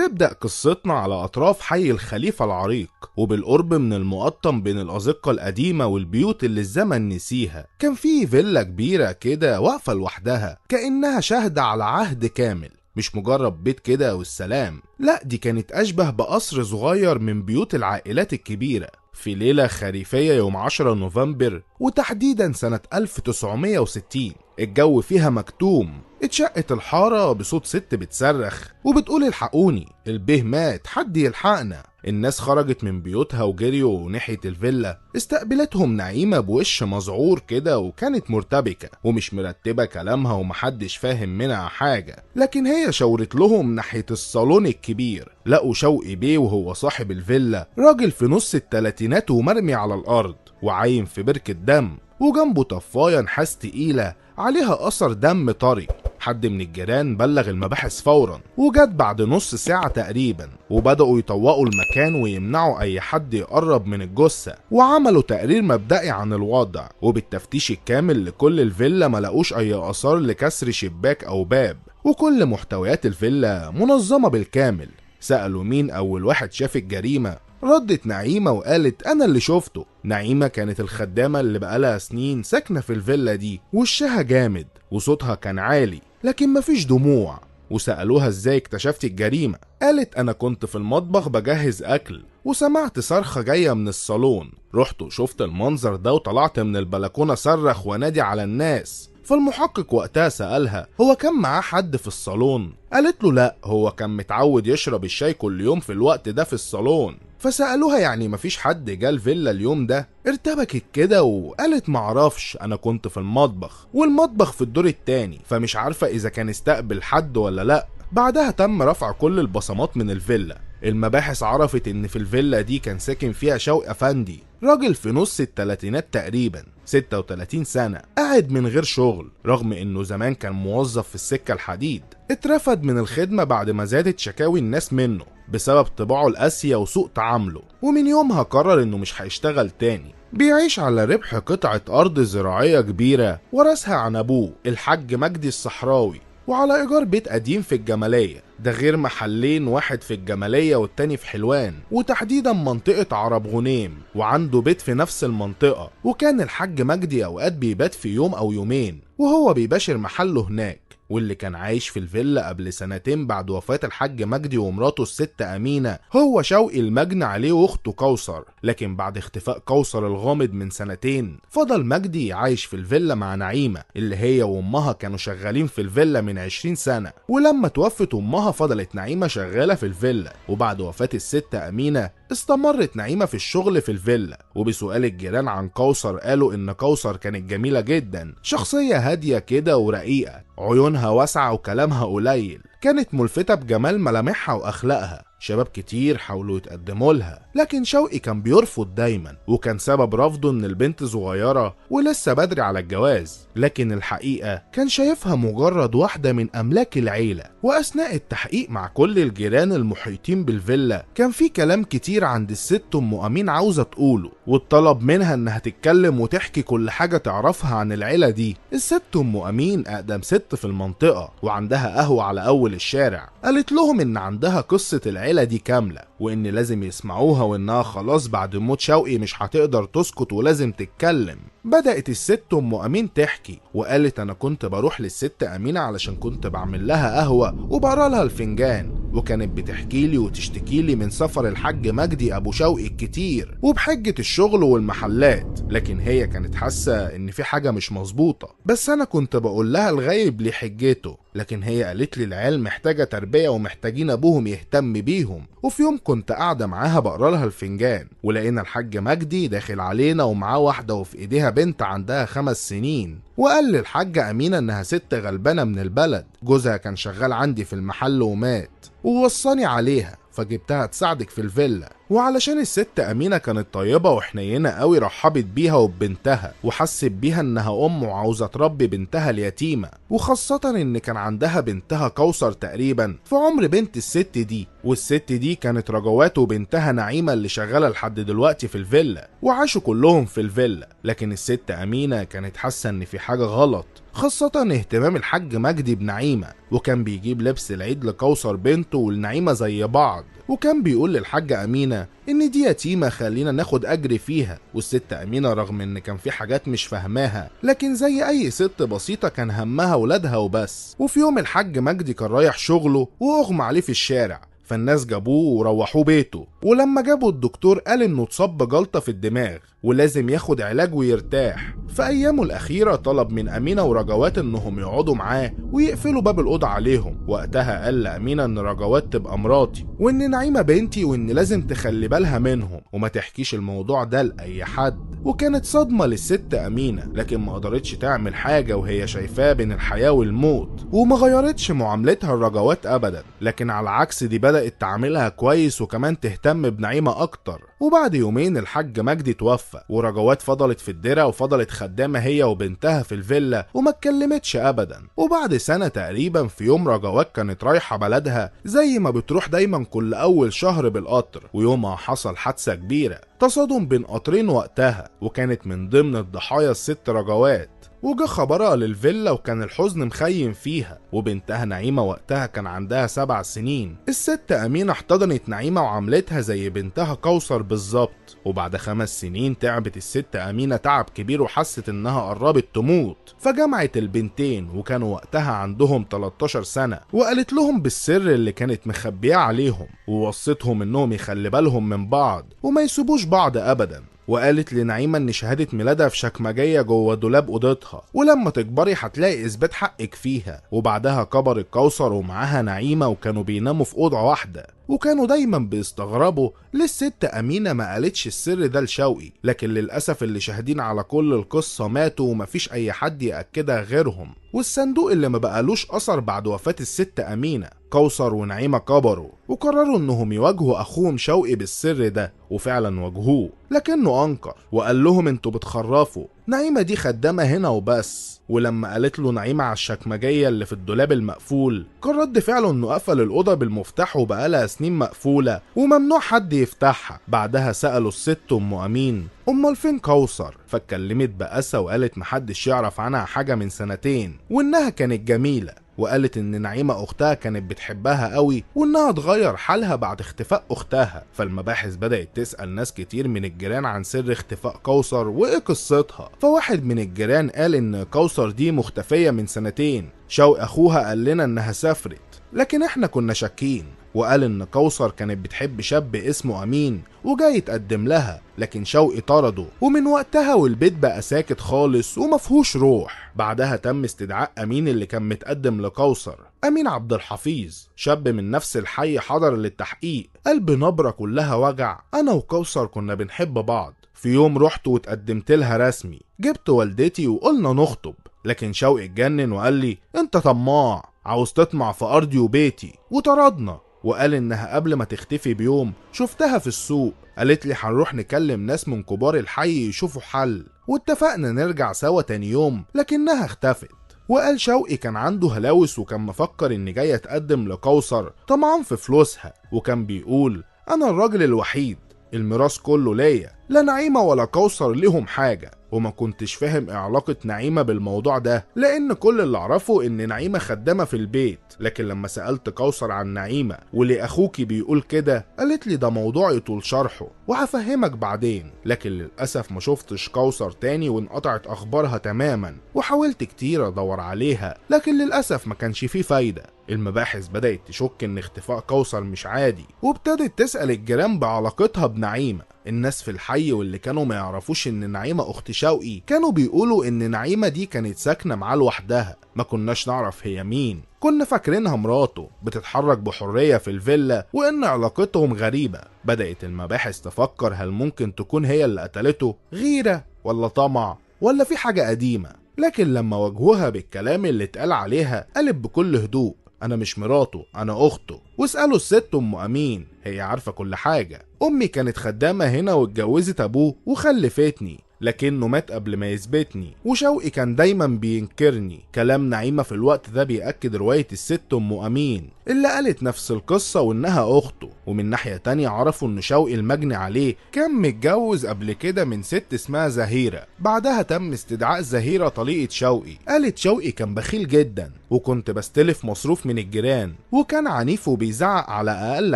بتبدأ قصتنا على أطراف حي الخليفة العريق، وبالقرب من المقطم بين الأزقة القديمة والبيوت اللي الزمن نسيها. كان في فيلا كبيرة كده واقفة لوحدها كأنها شاهدة على عهد كامل، مش مجرد بيت كده والسلام، لا دي كانت أشبه بقصر صغير من بيوت العائلات الكبيرة. في ليلة خريفية يوم 10 نوفمبر وتحديدا سنة 1960، الجو فيها مكتوم. اتشقت الحارة بصوت ست بتصرخ وبتقول الحقوني، البيه مات، حد يلحقنا. الناس خرجت من بيوتها وجريوا ناحية الفيلا. استقبلتهم نعيمة بوش مذعور كده، وكانت مرتبكة ومش مرتبة كلامها ومحدش فاهم منها حاجة، لكن هي شاورت لهم ناحية الصالون الكبير. لقوا شوقي بيه وهو صاحب الفيلا، راجل في نص التلاتينات ومرمي على الأرض وعايم في بركة دم، وجنبه طفاية نحاس تقيلة عليها أثر دم طري. حد من الجيران بلغ المباحث فورا، وجت بعد نص ساعة تقريبا، وبدأوا يطوقوا المكان ويمنعوا أي حد يقرب من الجثة، وعملوا تقرير مبدئي عن الوضع. وبالتفتيش الكامل لكل الفيلا ملقوش أي آثار لكسر شباك أو باب، وكل محتويات الفيلا منظمة بالكامل. سألوا مين أول واحد شاف الجريمة، ردت نعيمة وقالت أنا اللي شفته. نعيمة كانت الخدامة اللي بقالها سنين ساكنة في الفيلا دي، وشها جامد وصوتها كان عالي لكن مفيش دموع. وسألوها ازاي اكتشفتي الجريمة، قالت أنا كنت في المطبخ بجهز أكل وسمعت صرخة جاية من الصالون، رحت وشفت المنظر ده وطلعت من البلكونة صرخ ونادي على الناس. فالمحقق وقتها سألها هو كان معاه حد في الصالون، قالت له لا، هو كان متعود يشرب الشاي كل يوم في الوقت ده في الصالون. فسألوها يعني مفيش حد جه الفيلا اليوم ده، ارتبكت كده وقالت معرفش، انا كنت في المطبخ والمطبخ في الدور التاني، فمش عارفة اذا كان استقبل حد ولا لا. بعدها تم رفع كل البصمات من الفيلا. المباحث عرفت ان في الفيلا دي كان ساكن فيها شوقي افندي، راجل في نص التلاتينات تقريبا، 36 سنة، قاعد من غير شغل رغم انه زمان كان موظف في السكة الحديد. اترفد من الخدمة بعد ما زادت شكاوي الناس منه بسبب طباعه القاسية وسوء تعامله، ومن يومها قرر انه مش هيشتغل تاني. بيعيش على ربح قطعة أرض زراعية كبيرة ورثها عن أبوه الحاج مجدي الصحراوي، وعلى إيجار بيت قديم في الجمالية، ده غير محلين، واحد في الجمالية والتاني في حلوان، وتحديدا منطقة عرب غنيم، وعنده بيت في نفس المنطقة. وكان الحاج مجدي أوقات بيبات في يوم أو يومين وهو بيباشر محله هناك. واللي كان عايش في الفيلا قبل سنتين بعد وفاة الحاج مجدي ومراته الست أمينة هو شوقي المجني عليه واخته كوثر. لكن بعد اختفاء كوثر الغامض من سنتين، فضل مجدي عايش في الفيلا مع نعيمة اللي هي وامها كانوا شغالين في الفيلا من 20 سنة. ولما توفت امها فضلت نعيمة شغالة في الفيلا، وبعد وفاة الست أمينة استمرت نعيمة في الشغل في الفيلا. وبسؤال الجيران عن كوثر قالوا ان كوثر كانت جميلة جدا، شخصية هادية كده ورقيقة، عيونها واسعة وكلامها قليل، كانت ملفتة بجمال ملامحها واخلاقها. شباب كتير حاولوا يتقدموا لها لكن شوقي كان بيرفض دايما، وكان سبب رفضه ان البنت صغيرة ولسه بدري على الجواز، لكن الحقيقة كان شايفها مجرد واحدة من املاك العيلة. واثناء التحقيق مع كل الجيران المحيطين بالفيلا كان في كلام كتير عند الست ام امين عاوزة تقوله، والطلب منها انها تتكلم وتحكي كل حاجة تعرفها عن العيلة دي. الست ام امين اقدم ست في المنطقة وعندها قهوة على اول الشارع، قالت لهم ان عندها قصة العيلة دي كاملة وان لازم يسمعوها، وانها خلاص بعد موت شوقي مش هتقدر تسكت ولازم تتكلم. بدأت الست ام امين تحكي وقالت انا كنت بروح للست امينة علشان كنت بعمل لها قهوة وبقرا لها الفنجان، وكانت بتحكي لي وتشتكي لي من سفر الحاج مجدي ابو شوقي الكتير وبحجة الشغل والمحلات، لكن هي كانت حاسة ان في حاجة مش مظبوطة. بس انا كنت بقول لها الغايب ليه حجته، لكن هي قالت لي العيال محتاجة تربية ومحتاجين ابوهم يهتم بيهم. وفي يوم كنت قاعدة معاها بقرا لها الفنجان ولقينا الحاج مجدي داخل علينا ومعاه واحدة وفي ايديها بنت عندها 5 سنين، وقال للحاجة أمينة إنها ست غلبانة من البلد، جوزها كان شغال عندي في المحل ومات، ووصاني عليها فجبتها تساعدك في الفيلا. وعلشان الست أمينة كانت طيبة وحنينة قوي رحبت بيها وببنتها وحست بيها انها ام وعاوزة تربي بنتها اليتيمة، وخاصة ان كان عندها بنتها كوثر تقريبا في عمر بنت الست دي، والست دي كانت رجوات وبنتها نعيمة اللي شغالة لحد دلوقتي في الفيلا، وعاشوا كلهم في الفيلا. لكن الست أمينة كانت حاسة ان في حاجة غلط، خاصة اهتمام الحاج مجدي بنعيمة، وكان بيجيب لبس العيد لكوثر بنته والنعيمة زي بعض، وكان بيقول للحاجة أمينة إن دي يتيمة خلينا ناخد أجر فيها. والست أمينة رغم إن كان في حاجات مش فاهماها، لكن زي أي ست بسيطة كان همها ولادها وبس. وفي يوم الحاج مجدي كان رايح شغله وأغمى عليه في الشارع، فالناس جابوه وروحوه بيته، ولما جابوا الدكتور قال انه اتصاب بجلطة في الدماغ ولازم ياخد علاج ويرتاح. في ايامه الاخيرة طلب من امينة ورجوات انهم يقعدوا معاه ويقفلوا باب الاوضة عليهم. وقتها قال لامينة ان رجوات تبقى مراتي وان نعيمة بنتي وان لازم تخلي بالها منهم وما تحكيش الموضوع ده لاي حد. وكانت صدمة للست امينة، لكن ما قدرتش تعمل حاجة وهي شايفاه بين الحياة والموت، وما غيرتش معاملتها لرجوات ابدا. لكن على العكس دي بدأت تعاملها كويس وكمان تهتم بنعيمة اكتر. وبعد يومين الحاج مجدي توفى، ورجوات فضلت في الدرة وفضلت خدامة هي وبنتها في الفيلا وما اتكلمتش ابدا. وبعد سنة تقريبا في يوم رجوات كانت رايحة بلدها زي ما بتروح دايما كل اول شهر بالقطر، ويومها حصل حادثة كبيرة، تصادم بين قطرين وقتها، وكانت من ضمن الضحايا الست رجوات. وجا خبرها للفيلا وكان الحزن مخيم فيها، وبنتها نعيمة وقتها كان عندها 7 سنين. الست أمينة احتضنت نعيمة وعملتها زي بنتها كوثر بالظبط. وبعد 5 سنين تعبت الست أمينة تعب كبير وحست انها قربت تموت، فجمعت البنتين وكانوا وقتها عندهم 13 سنة، وقالت لهم بالسر اللي كانت مخبياه عليهم، ووصتهم انهم يخلي بالهم من بعض وما يسيبوش بعض ابدا. وقالت لنعيمة ان شهادة ميلادها في شكمجية جوه دولاب اوضتها، ولما تكبري هتلاقي اثبات حقك فيها. وبعدها كبرت كوثر ومعاها نعيمة وكانوا بيناموا في اوضة واحدة، وكانوا دايما بيستغربوا ليه الست أمينة ما قالتش السر ده لشوقي. لكن للأسف اللي شاهدين على كل القصة ماتوا ومفيش أي حد يأكدها غيرهم. والصندوق اللي ما بقالوش أثر بعد وفاة الست أمينة، كوثر ونعيمة كبروا وقرروا انهم يواجهوا اخوهم شوقي بالسر ده، وفعلا واجهوه لكنه انكر وقال لهم انتوا بتخرفوا، نعيمة دي خدامة هنا وبس. ولما قالت له نعيمة على الشكمجية اللي في الدولاب المقفول، كان رد فعله انه قفل الأوضة بالمفتاح وبقالها سنين مقفولة وممنوع حد يفتحها. بعدها سألوا الست ام امين امال فين كوثر، فاتكلمت بأسى وقالت محدش يعرف عنها حاجة من 2 سنين، وانها كانت جميلة. وقالت ان نعيمة اختها كانت بتحبها قوي وانها تغير حالها بعد اختفاء اختها. فالمباحث بدأت تسأل ناس كتير من الجيران عن سر اختفاء كوثر وايه قصتها. فواحد من الجيران قال ان كوثر دي مختفية من 2 سنين، شوقي اخوها قال لنا انها سافرت لكن احنا كنا شاكين. وقال ان كوثر كانت بتحب شاب اسمه امين وجاي يتقدم لها، لكن شوقي طرده، ومن وقتها والبيت بقى ساكت خالص ومفهوش روح. بعدها تم استدعاء امين اللي كان متقدم لكوثر، امين عبد الحفيظ، شاب من نفس الحي، حضر للتحقيق. قال بنبرة كلها وجع انا وكوثر كنا بنحب بعض. في يوم رحت واتقدمت لها رسمي، جبت والدتي وقلنا نخطب، لكن شوقي اتجنن وقال لي انت طماع عاوز تطمع في ارضي وبيتي، وطردنا. وقال انها قبل ما تختفي بيوم شفتها في السوق، قالت لي هنروح نكلم ناس من كبار الحي يشوفوا حل، واتفقنا نرجع سوا تاني يوم لكنها اختفت. وقال شوقي كان عنده هلاوس وكان مفكر اني جاي اتقدم لكوثر طمعان في فلوسها، وكان بيقول انا الراجل الوحيد، الميراث كله ليا، لا نعيمة ولا كوثر ليهم حاجة. وما كنتش فاهم علاقة نعيمة بالموضوع ده، لان كل اللي اعرفه ان نعيمة خدامة في البيت. لكن لما سألت كوثر عن نعيمة وليه اخوكي بيقول كده، قالت لي ده موضوع يطول شرحه وهفهمك بعدين. لكن للأسف ما شفتش كوثر تاني وانقطعت اخبارها تماما، وحاولت كتير ادور عليها لكن للأسف ما كانش فيه فايدة. المباحث بدأت تشك ان اختفاء كوثر مش عادي، وابتدت تسأل الجيران بعلاقتها بنعيمة. الناس في الحي واللي كانوا ما يعرفوش ان نعيمة اخت شوقي كانوا بيقولوا ان نعيمة دي كانت ساكنة معاه لوحدها، ما كناش نعرف هي مين، كنا فاكرينها مراته بتتحرك بحرية في الفيلا وان علاقتهم غريبة. بدأت المباحث تفكر هل ممكن تكون هي اللي قتلته، غيرة ولا طمع ولا في حاجة قديمة. لكن لما واجهوها بالكلام اللي اتقال عليها قالت بكل هدوء انا مش مراته، انا اخته، واسألوا الست ام امين، هي عارفة كل حاجة. امي كانت خدامة هنا واتجوزت ابوه وخلفتني، لكنه مات قبل ما يثبتني، وشوقي كان دايما بينكرني. كلام نعيمة في الوقت ده بيأكد رواية الست ام امين اللي قالت نفس القصة وانها اخته. ومن ناحية تانية عرفوا ان شوقي المجني عليه كان متجوز قبل كده من ست اسمها زهيرة. بعدها تم استدعاء زهيرة طليقة شوقي. قالت شوقي كان بخيل جدا، وكنت بستلف مصروف من الجيران، وكان عنيف وبيزعق على اقل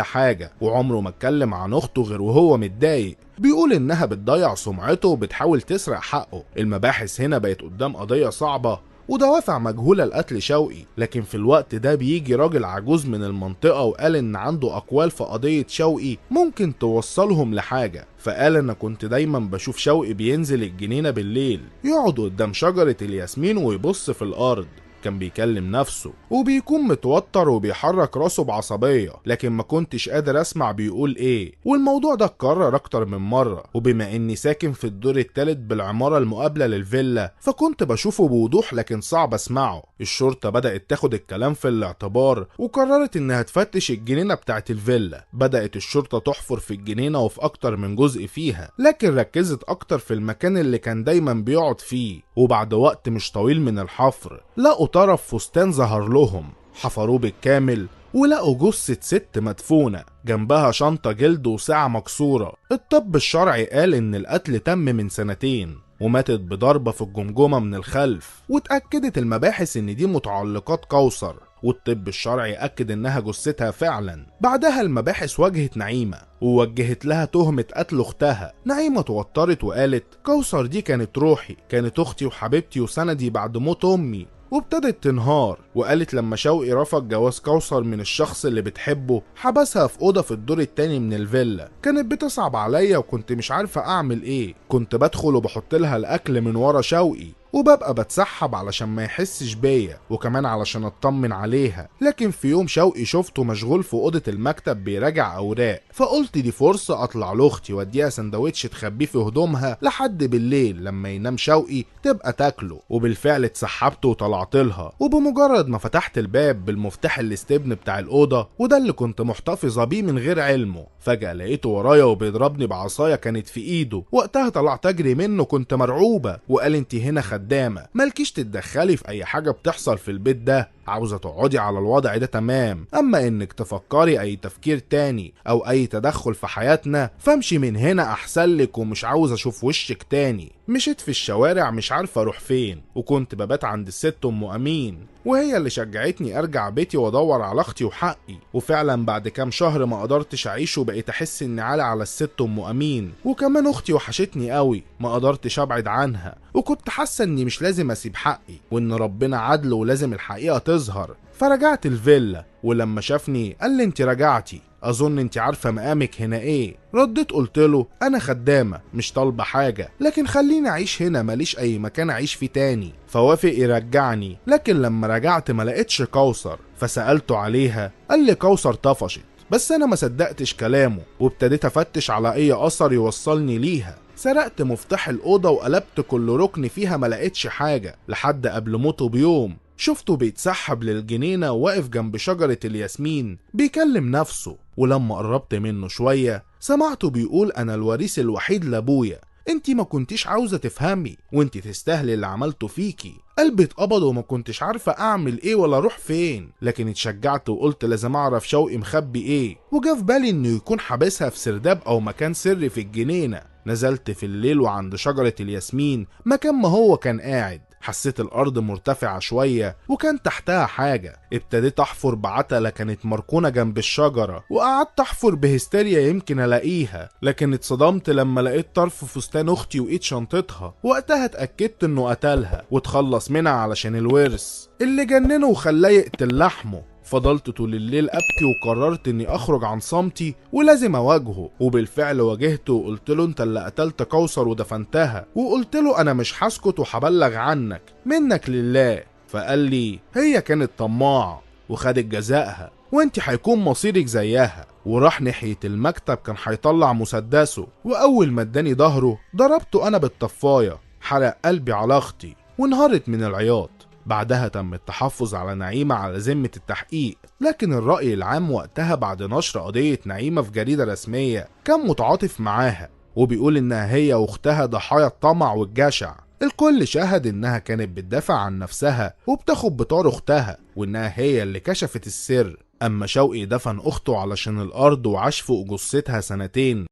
حاجة، وعمره ما اتكلم عن اخته غير وهو متضايق. بيقول انها بتضيع سمعته وبتحاول تسرق حقه. المباحث هنا بقت قدام قضية صعبة ودوافع مجهولة لقتل شوقي، لكن في الوقت ده بيجي راجل عجوز من المنطقة وقال ان عنده اقوال في قضية شوقي ممكن توصلهم لحاجة. فقال انا كنت دايما بشوف شوقي بينزل الجنينة بالليل، يقعد قدام شجرة الياسمين ويبص في الارض، كان بيكلم نفسه وبيكون متوتر وبيحرك راسه بعصبية، لكن ما كنتش قادر اسمع بيقول ايه. والموضوع ده اتكرر اكتر من مرة، وبما اني ساكن في الدور الثالث بالعمارة المقابلة للفيلا فكنت بشوفه بوضوح لكن صعب اسمعه. الشرطة بدأت تاخد الكلام في الاعتبار وقررت انها تفتش الجنينة بتاعت الفيلا. بدأت الشرطة تحفر في الجنينة وفي اكتر من جزء فيها، لكن ركزت اكتر في المكان اللي كان دايما بيقعد فيه. وبعد وقت مش طويل من الحفر لقوا طرف فستان ظهر لهم، حفروه بالكامل ولقوا جثة ست مدفونة جنبها شنطة جلد وساعة مكسورة. الطب الشرعي قال ان القتل تم من 2 سنين وماتت بضربة في الجمجمة من الخلف، واتأكدت المباحث ان دي متعلقات كوثر، والطب الشرعي أكد إنها جثتها فعلا. بعدها المباحث واجهت نعيمة ووجهت لها تهمة قتل أختها. نعيمة توترت وقالت كوثر دي كانت روحي، كانت أختي وحبيبتي وسندي بعد موت أمي. وابتدت تنهار وقالت لما شوقي رفض جواز كوثر من الشخص اللي بتحبه حبسها في أوضة في الدور التاني من الفيلا. كانت بتصعب عليا وكنت مش عارفة أعمل إيه. كنت بدخل وبحط لها الأكل من ورا شوقي وببقى بتسحب علشان ما يحسش بيا وكمان علشان اطمن عليها. لكن في يوم شوقي شفته مشغول في اوضه المكتب بيراجع اوراق، فقلت دي فرصه اطلع لاختي واديها سندوتش تخبيه في هدومها لحد بالليل لما ينام شوقي تبقى تاكله. وبالفعل اتسحبت وطلعت لها، وبمجرد ما فتحت الباب بالمفتاح الاستبن بتاع الاوضه وده اللي كنت محتفظه بيه من غير علمه، فجاه لقيته ورايا وبيضربني بعصايه كانت في ايده. وقتها طلعت اجري منه، كنت مرعوبه. وقال انت هنا خدامة، مالكيش تتدخلي في اي حاجة بتحصل في البيت ده، عاوزة تقعدي على الوضع ده تمام، اما انك تفكري اي تفكير تاني او اي تدخل في حياتنا فامشي من هنا احسن لك، ومش عاوز اشوف وشك تاني. مشيت في الشوارع مش عارفة اروح فين، وكنت ببات عند الست ام امين وهي اللي شجعتني ارجع بيتي وادور على اختي وحقي. وفعلا بعد كام شهر ما قدرتش اعيش وبقيت احس اني عالي على الست ام امين، وكمان اختي وحشتني قوي ما قدرتش ابعد عنها، وكنت حاسه اني مش لازم اسيب حقي وان ربنا عدل ولازم الحقيقه تظهر. فرجعت الفيلا ولما شافني قال لي انت رجعتي، اظن انت عارفه مقامك هنا ايه. رديت قلت له انا خدامه مش طالبه حاجه، لكن خليني اعيش هنا، ماليش اي مكان اعيش فيه تاني. فوافق يرجعني، لكن لما رجعت ما لقيتش كوثر، فسالته عليها قال لي كوثر طفشت. بس انا ما صدقتش كلامه وابتديت افتش على اي اثر يوصلني ليها. سرقت مفتاح الاوضه وقلبت كل ركن فيها ما لقيتش حاجه، لحد قبل موته بيوم شفته بيتسحب للجنينة وواقف جنب شجرة الياسمين بيكلم نفسه. ولما قربت منه شوية سمعته بيقول أنا الوريث الوحيد لأبويا، انتي ما كنتيش عاوزة تفهمي وانتي تستاهلي اللي عملته فيكي. قلبي اتقبض وما كنتش عارفة اعمل ايه ولا اروح فين، لكن اتشجعت وقلت لازم اعرف شوقي مخبي ايه، وجا في بالي انه يكون حابسها في سرداب او مكان سري في الجنينة. نزلت في الليل وعند شجرة الياسمين مكان ما هو كان قاعد، حسيت الارض مرتفعة شوية وكان تحتها حاجة. ابتديت احفر بعتلة كانت مركونة جنب الشجرة، وقعدت احفر بهستيريا يمكن الاقيها، لكن اتصدمت لما لقيت طرف فستان اختي وايد شنطتها. وقتها اتأكدت انه قتلها وتخلص منها علشان الورث اللي جننه وخلاه يقتل لحمه. فضلت طول الليل ابكي وقررت اني اخرج عن صمتي ولازم اواجهه. وبالفعل واجهته وقلت له انت اللي قتلت كوثر ودفنتها، وقلت له انا مش هسكت وهبلغ عنك منك لله. فقال لي هي كانت طماعة وخدت جزائها وانت هيكون مصيرك زيها. وراح ناحية المكتب كان هيطلع مسدسه، واول ما اداني ظهره ضربته انا بالطفاية، حرق قلبي على اختي وانهارت من العياط. بعدها تم التحفظ على نعيمة على ذمة التحقيق، لكن الرأي العام وقتها بعد نشر قضية نعيمة في جريدة رسمية كان متعاطف معاها، وبيقول إنها هي وأختها ضحايا الطمع والجشع. الكل شاهد إنها كانت بتدافع عن نفسها وبتاخد بطار أختها، وإنها هي اللي كشفت السر. أما شوقي دفن أخته علشان الأرض وعاش فوق جثتها 2 سنين،